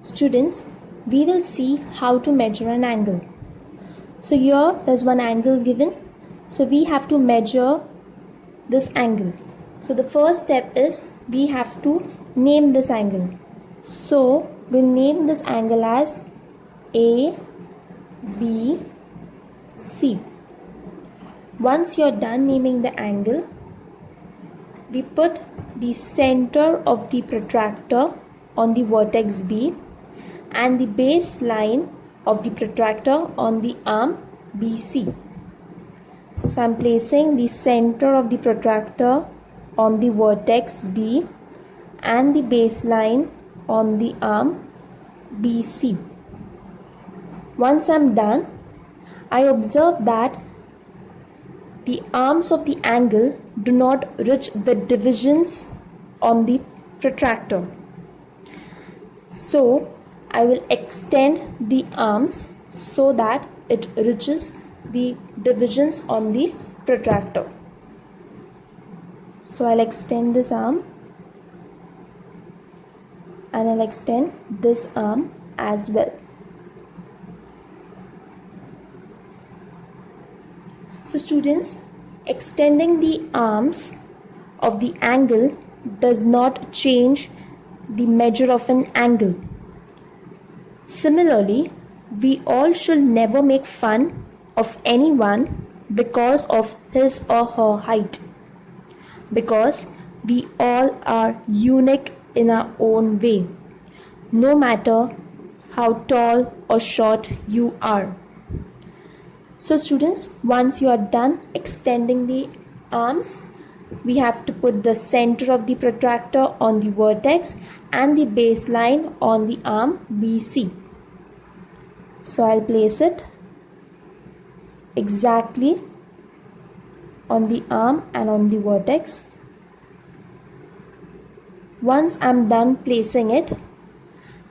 Students, we will see how to measure an angle. So here there's one angle given. So we have to measure this angle. So the first step is we have to name this angle. So we'll name this angle as A, B, C. Once you're done naming the angle, we put the center of the protractor on the vertex B and the baseline of the protractor on the arm BC. So I'm placing the center of the protractor on the vertex B and the baseline on the arm BC. Once I'm done, I observe that the arms of the angle do not reach the divisions on the protractor. So I will extend the arms so that it reaches the divisions on the protractor. So I'll extend this arm and I'll extend this arm as well. So students, extending the arms of the angle does not change the measure of an angle. Similarly, we all should never make fun of anyone because of his or her height, because we all are unique in our own way, no matter how tall or short you are. So students, once you are done extending the arms, we have to put the center of the protractor on the vertex and the baseline on the arm BC. So I'll place it exactly on the arm and on the vertex. Once I'm done placing it,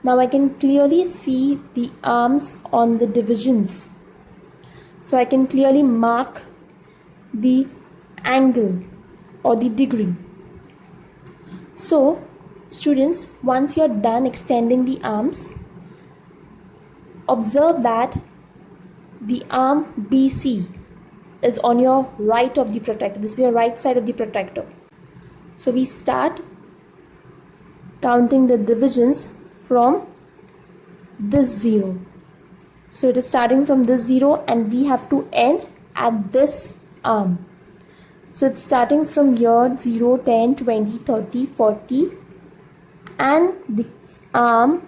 now I can clearly see the arms on the divisions. So I can clearly mark the angle or the degree. So students, once you're done extending the arms, observe that the arm BC is on your right of the protractor. This is your right side of the protractor. So we start counting the divisions from this 0. So it is starting from this 0 and we have to end at this arm. So it's starting from here 0, 10, 20, 30, 40 and this arm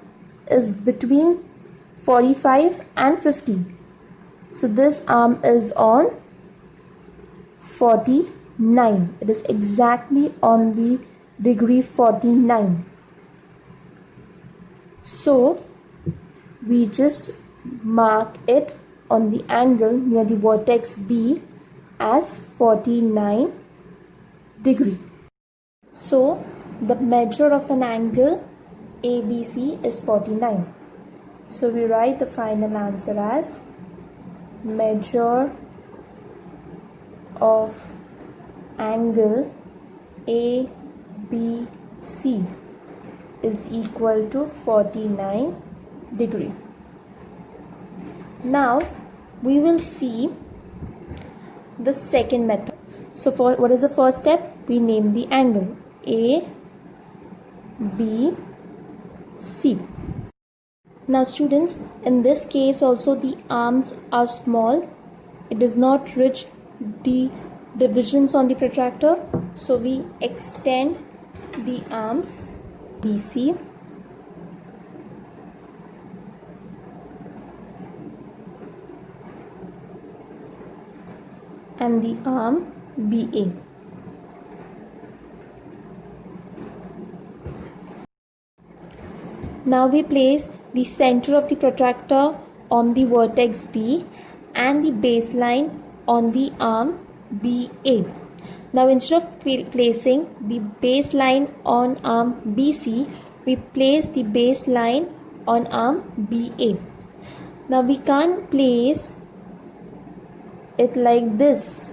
is between 45 and 50. So this arm is on 49. It is exactly on the degree 49. So we just mark it on the angle near the vertex B as 49 degree. So the measure of an angle ABC is 49. So we write the final answer as measure of angle ABC is equal to 49 degree. Now we will see the second method. So for what is the first step? We name the angle A, B, C. Now students, in this case also the arms are small. It does not reach the divisions on the protractor. So we extend the arms BC and the arm BA. Now we place the center of the protractor on the vertex B and the baseline on the arm BA. Now instead of placing the baseline on arm BC, we place the baseline on arm BA. Now we can't place it like this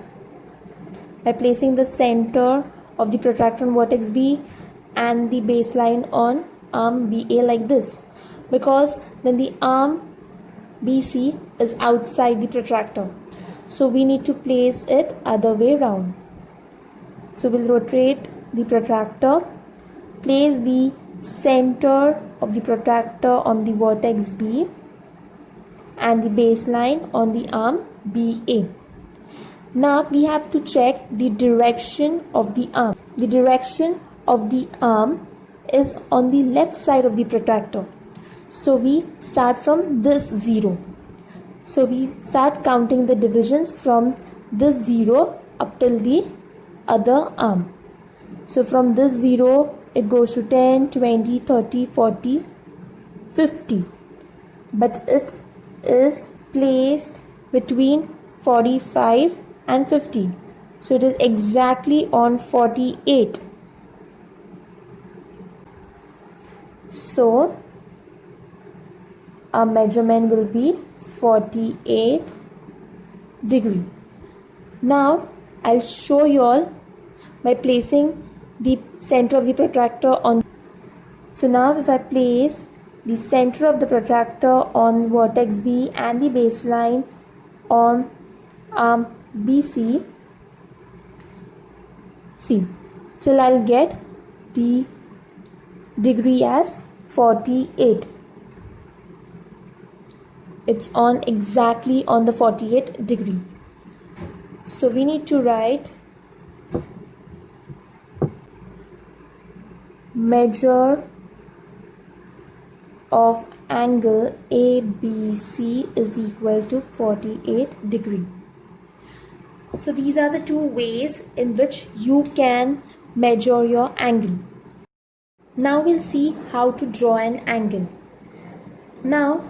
by placing the center of the protractor on vertex B and the baseline on arm BA like this. because then the arm BC is outside the protractor. So we need to place it other way round. So we'll rotate the protractor, place the center of the protractor on the vertex B and the baseline on the arm BA. Now we have to check the direction of the arm. The direction of the arm is on the left side of the protractor. So we start from this 0. So we start counting the divisions from this 0 up till the other arm. So from this 0 it goes to 10, 20, 30, 40, 50. But it is placed between 45 and 50. So it is exactly on 48. So our measurement will be 48 degree. Now I'll show you all by placing the center of the protractor on. So now if I place the center of the protractor on vertex B and the baseline on arm BC, see, still I'll get the degree as 48. It's on exactly on the 48 degree. So we need to write measure of angle ABC is equal to 48 degree. So these are the two ways in which you can measure your angle. Now we'll see how to draw an angle. Now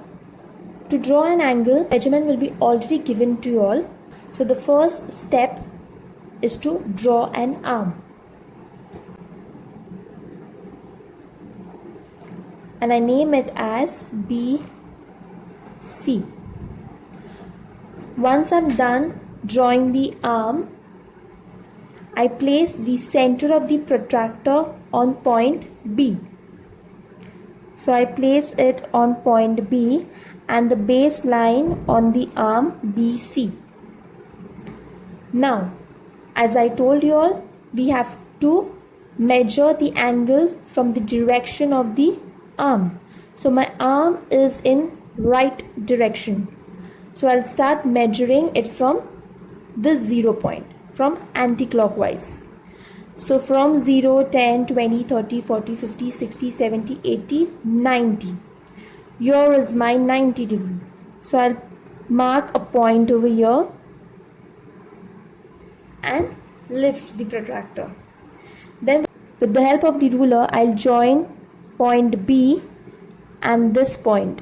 to draw an angle, measurement will be already given to you all. So the first step is to draw an arm. And I name it as BC. Once I'm done drawing the arm, I place the center of the protractor on point B. So I place it on point B and the baseline on the arm BC. Now, as I told you all, we have to measure the angle from the direction of the arm. So my arm is in right direction. So I'll start measuring it from this 0 point, from anti-clockwise. So from 0, 10, 20, 30, 40, 50, 60, 70, 80, 90. Here is my 90 degree. So I'll mark a point over here and lift the protractor. Then with the help of the ruler, I'll join point B and this point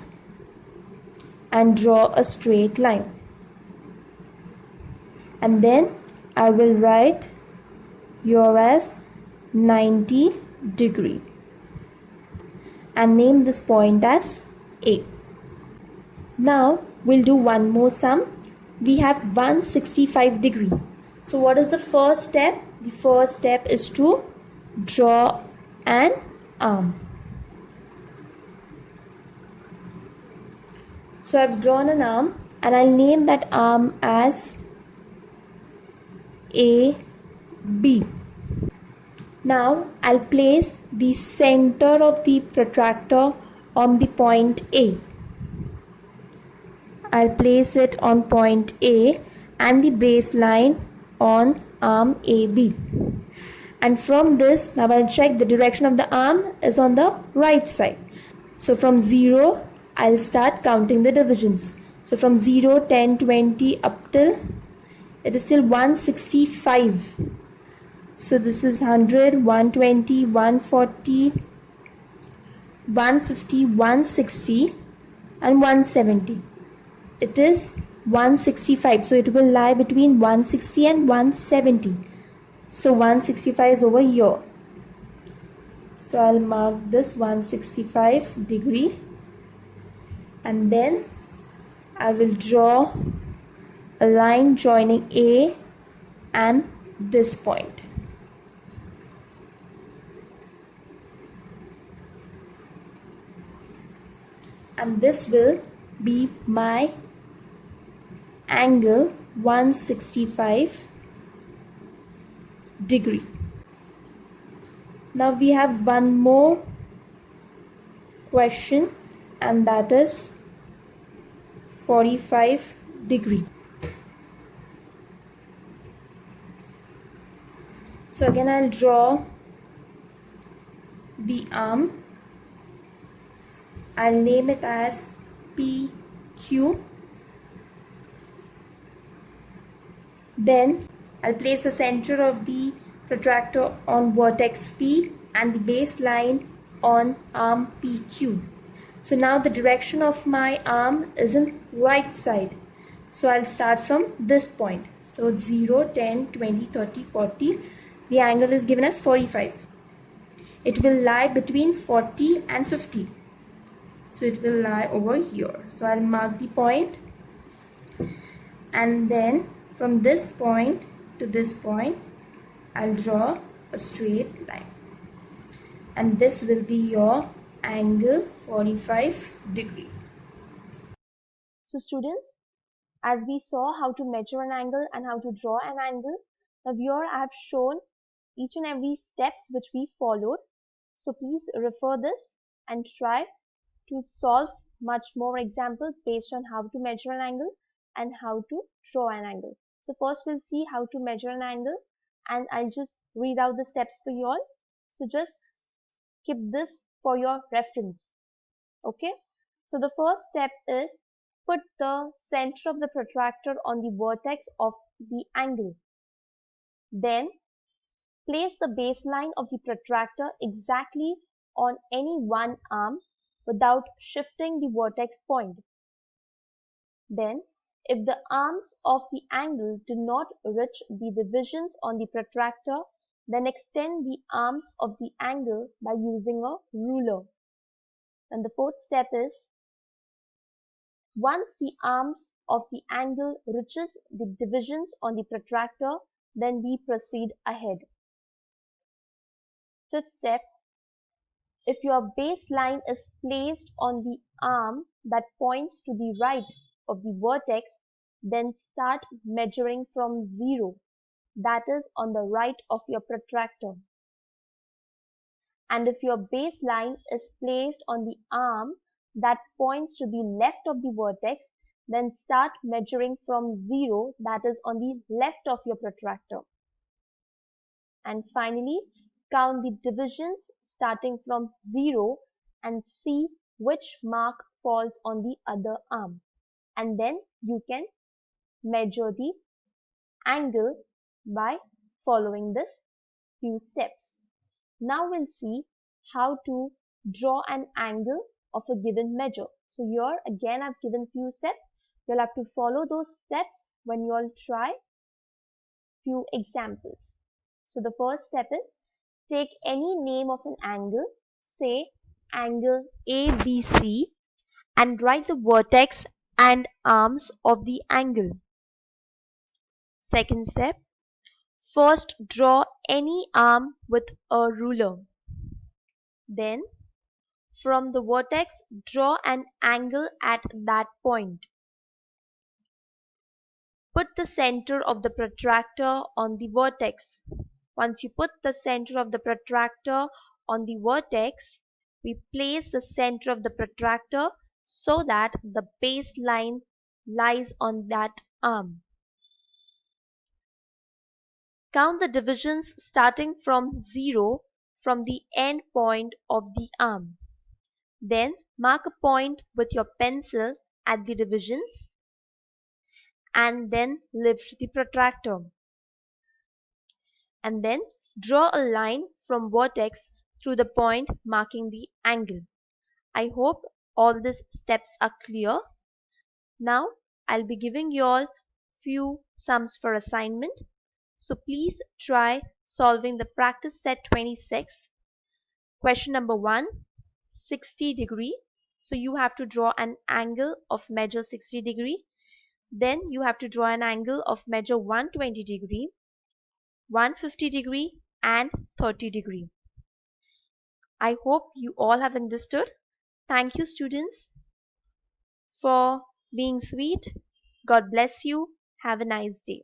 and draw a straight line. And then I will write here as 90 degree and name this point as A. Now we'll do one more sum. We have 165 degree. So what is the first step? The first step is to draw an arm. So I've drawn an arm and I'll name that arm as AB. Now I'll place the center of the protractor on the point A. I'll place it on point A and the baseline on arm AB. And from this, now I'll check the direction of the arm is on the right side. So from 0, I'll start counting the divisions. So from 0, 10, 20 up till, it is till 165. So this is 100, 120, 140, 150, 160 and 170. It is 165. So it will lie between 160 and 170. So 165 is over here. So I'll mark this 165 degree. And then I will draw a line joining A and this point. and this will be my angle 165 degree. Now we have one more question, and that is 45 degree. So again I'll draw the arm. I'll name it as PQ. Then I'll place the center of the protractor on vertex P and the baseline on arm PQ. So now the direction of my arm is in right side. So I'll start from this point. So 0, 10, 20, 30, 40. The angle is given as 45. It will lie between 40 and 50. So it will lie over here. So I'll mark the point, and then from this point to this point I'll draw a straight line, and this will be your angle 45 degree. So students, as we saw how to measure an angle and how to draw an angle, now here I have shown each and every steps which we followed. So please refer this and try to solve much more examples based on how to measure an angle and how to draw an angle. So first we'll see how to measure an angle, and I'll just read out the steps for you all. So just keep this for your reference. Okay. So the first step is put the center of the protractor on the vertex of the angle. Then place the baseline of the protractor exactly on any one arm without shifting the vertex point. Then, if the arms of the angle do not reach the divisions on the protractor, then extend the arms of the angle by using a ruler. And the fourth step is, once the arms of the angle reaches the divisions on the protractor, then we proceed ahead. Fifth step, if your baseline is placed on the arm that points to the right of the vertex, then start measuring from 0, that is on the right of your protractor. And if your baseline is placed on the arm that points to the left of the vertex, then start measuring from 0, that is on the left of your protractor. And finally, count the divisions starting from 0 and see which mark falls on the other arm. And then you can measure the angle by following this few steps. Now we'll see how to draw an angle of a given measure. So here again I've given few steps. You'll have to follow those steps when you all try few examples. So the first step is, take any name of an angle, say angle ABC, and write the vertex and arms of the angle. Second step, first draw any arm with a ruler. Then from the vertex draw an angle at that point. Put the center of the protractor on the vertex. Once you put the center of the protractor on the vertex, we place the center of the protractor so that the baseline lies on that arm. Count the divisions starting from 0 from the end point of the arm. Then mark a point with your pencil at the divisions and then lift the protractor. And then draw a line from vertex through the point marking the angle. I hope all these steps are clear. Now I'll be giving you all few sums for assignment. So please try solving the practice set 26. Question number 1, 60 degree. So you have to draw an angle of measure 60 degree. Then you have to draw an angle of measure 120 degree, 150 degree and 30 degree. I hope you all have understood. Thank you students. for being sweet. God bless you. Have a nice day.